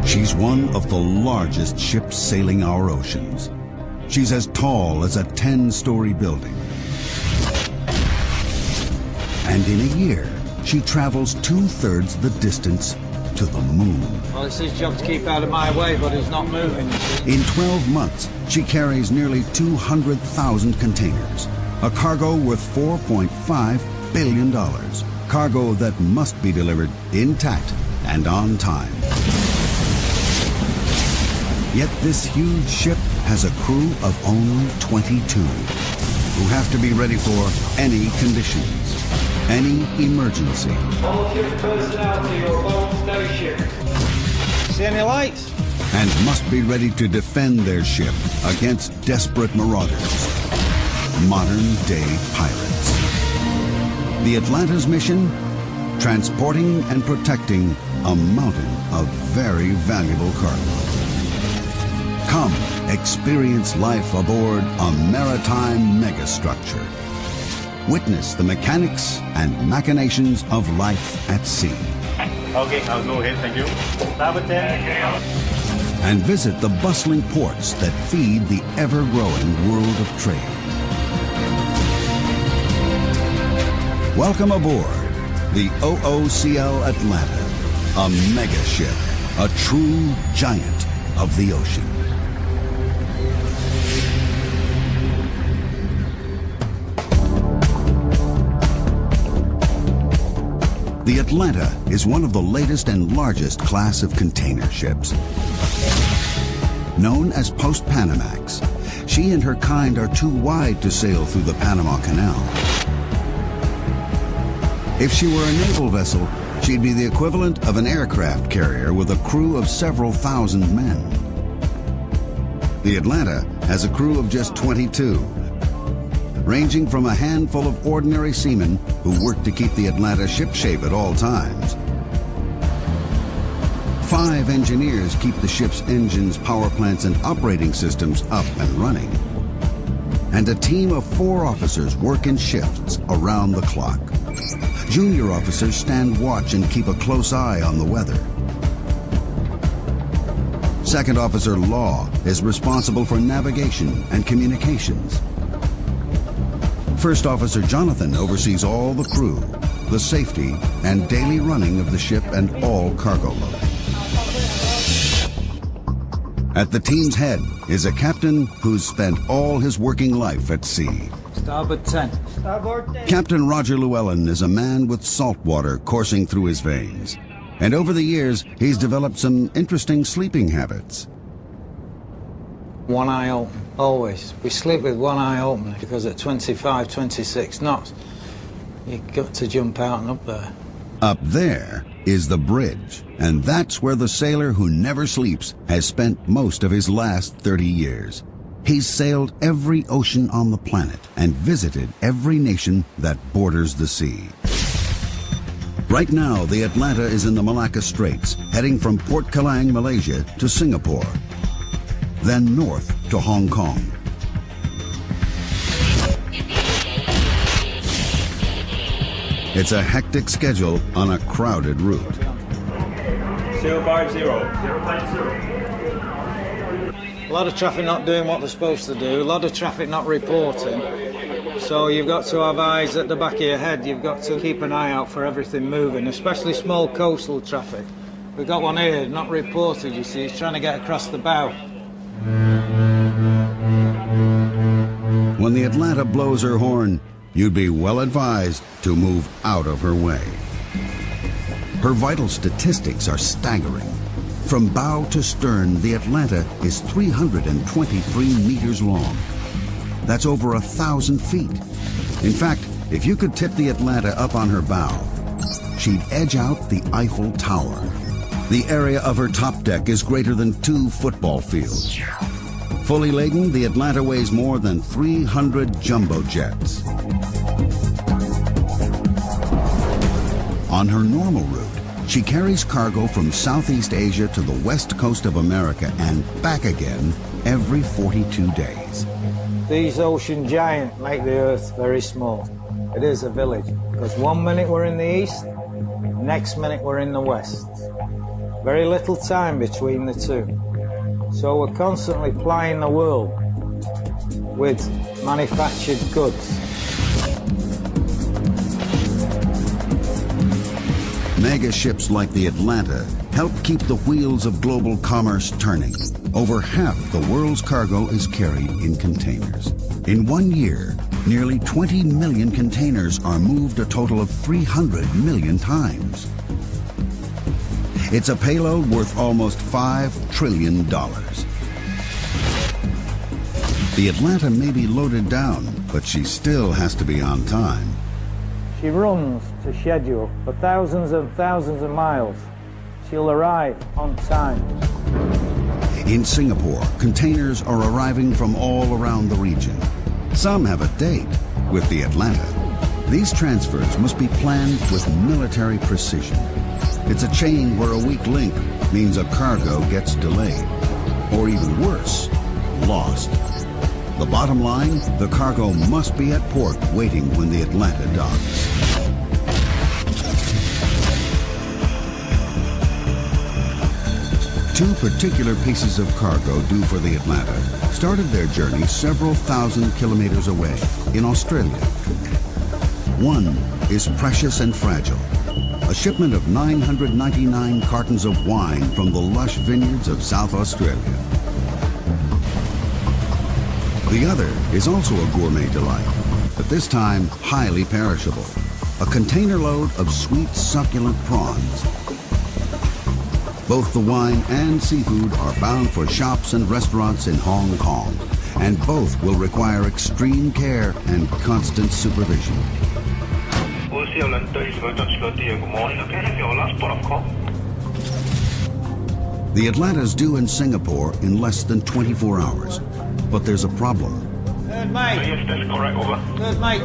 She's one of the largest ships sailing our oceans. She's as tall as a 10-story building. And in a year, she travels 2/3 the distance to the moon. Well, it's his job to keep out of my way, but he's not moving. In 12 months, she carries nearly 200,000 containers, a cargo worth $4.5 billion. Cargo that must be delivered intact and on time. Yet this huge ship has a crew of only 22, who have to be ready for any conditions, any emergency. All ship personnel to your boat, no ship. See any lights? And must be ready to defend their ship against desperate marauders, modern-day pirates. The Atlanta's mission? Transporting and protecting a mountain of very valuable cargo. Come, experience life aboard a maritime megastructure. Witness the mechanics and machinations of life at sea. Okay, I'll go ahead, thank you. Starboard 10. And visit the bustling ports that feed the ever-growing world of trade. Welcome aboard the OOCL Atlanta, a mega ship, a true giant of the ocean. The Atlanta is one of the latest and largest class of container ships. Known as Post-Panamax, she and her kind are too wide to sail through the Panama Canal. If she were a naval vessel, she'd be the equivalent of an aircraft carrier with a crew of several thousand men. The Atlanta has a crew of just 22, ranging from a handful of ordinary seamen who work to keep the Atlanta shipshape at all times. 5 engineers keep the ship's engines, power plants, and operating systems up and running. And a team of 4 officers work in shifts around the clock. Junior officers stand watch and keep a close eye on the weather. Second Officer Law is responsible for navigation and communications. First Officer Jonathan oversees all the crew, the safety, and daily running of the ship and all cargo loading. At the team's head is a captain who's spent all his working life at sea. Starboard 10. Starboard 10. Captain Roger Llewellyn is a man with salt water coursing through his veins. And over the years, he's developed some interesting sleeping habits. One eye open, always. We sleep with one eye open because at 25, 26 knots, you've got to jump out and up there. Up there is the bridge, and that's where the sailor who never sleeps has spent most of his last 30 years. He's sailed every ocean on the planet and visited every nation that borders the sea. Right now, the Atlanta is in the Malacca Straits, heading from Port Kelang, Malaysia, to Singapore, then north to Hong Kong. It's a hectic schedule on a crowded route. 050. A lot of traffic not doing what they're supposed to do, a lot of traffic not reporting. So you've got to have eyes at the back of your head. You've got to keep an eye out for everything moving, especially small coastal traffic. We've got one here, not reported, you see. He's trying to get across the bow. When the Atlanta blows her horn, you'd be well advised to move out of her way. Her vital statistics are staggering. From bow to stern, the Atlanta is 323 meters long. That's over 1,000 feet. In fact, if you could tip the Atlanta up on her bow, she'd edge out the Eiffel Tower. The area of her top deck is greater than 2 football fields. Fully laden, the Atlanta weighs more than 300 jumbo jets. On her normal route, she carries cargo from Southeast Asia to the west coast of America and back again every 42 days. These ocean giants make the earth very small. It is a village, because one minute we're in the east, next minute we're in the West. Very little time between the two. So we're constantly plying the world with manufactured goods. Mega ships like the Atlanta help keep the wheels of global commerce turning. Over half the world's cargo is carried in containers. In 1 year, nearly 20 million containers are moved a total of 300 million times. It's a payload worth almost $5 trillion. The Atlanta may be loaded down, but she still has to be on time. She runs to schedule for thousands and thousands of miles. She'll arrive on time. In Singapore, containers are arriving from all around the region. Some have a date. With the Atlanta, these transfers must be planned with military precision. It's a chain where a weak link means a cargo gets delayed, or even worse, lost. The bottom line, the cargo must be at port waiting when the Atlanta docks. Two particular pieces of cargo due for the Atlanta started their journey several thousand kilometers away in Australia. One is precious and fragile, a shipment of 999 cartons of wine from the lush vineyards of South Australia. The other is also a gourmet delight, but this time highly perishable, a container load of sweet, succulent prawns. Both the wine and seafood are bound for shops and restaurants in Hong Kong, and both will require extreme care and constant supervision. OOCL 30, good morning. Can I have your last port of call? The Atlanta's due in Singapore in less than 24 hours, but there's a problem. Good, mate. Yes, that's correct, over. Good, mate.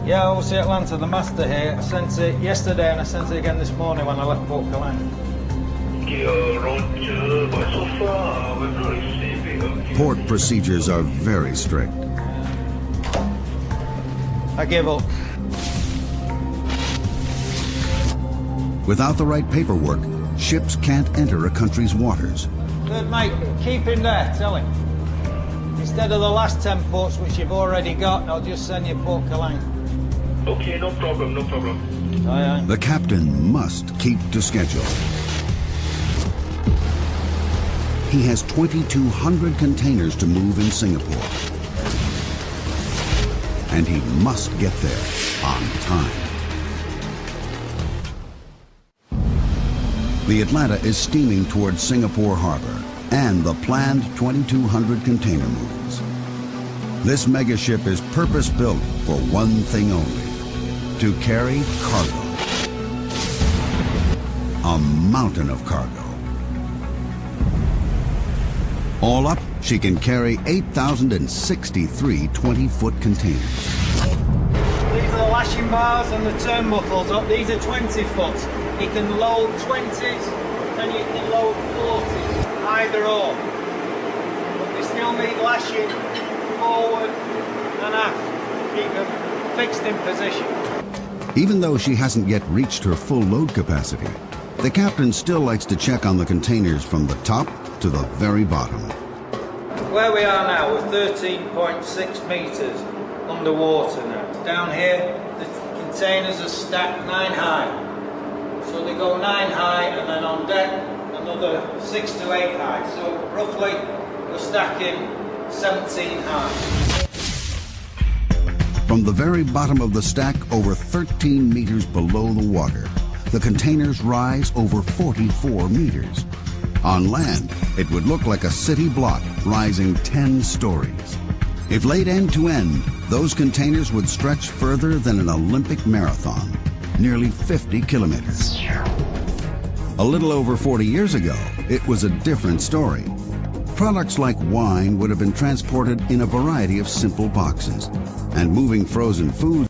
Yeah, OOCL Atlanta, the master here. I sent it yesterday and I sent it again this morning when I left Port Calain. Roger, but so far we're not receiving. Port procedures are very strict. I give up. Without the right paperwork, ships can't enter a country's waters. Good, mate. Keep him there, tell him. Instead of the last 10 ports which you've already got, I'll just send you Port Calain. Okay, no problem, no problem. Aye, aye. The captain must keep to schedule. He has 2,200 containers to move in Singapore. And he must get there on time. The Atlanta is steaming towards Singapore Harbor and the planned 2,200 container moves. This megaship is purpose-built for one thing only: to carry cargo. A mountain of cargo. All up, she can carry 8,063 20-foot containers. These are the lashing bars and the turnbuckles. These are 20 foot. You can load 20s and you can load 40s, either or. But they still need lashing forward and aft. Keep them fixed in position. Even though she hasn't yet reached her full load capacity, the captain still likes to check on the containers from the top to the very bottom. Where we are now, we're 13.6 metres underwater now. Down here, the containers are stacked 9 high. So they go 9 high, and then on deck, another 6 to 8 high. So roughly, we're stacking 17 high. From the very bottom of the stack, over 13 meters below the water, the containers rise over 44 meters. On land, it would look like a city block rising 10 stories. If laid end to end, those containers would stretch further than an Olympic marathon, nearly 50 kilometers. A little over 40 years ago, it was a different story. Products like wine would have been transported in a variety of simple boxes, and moving frozen food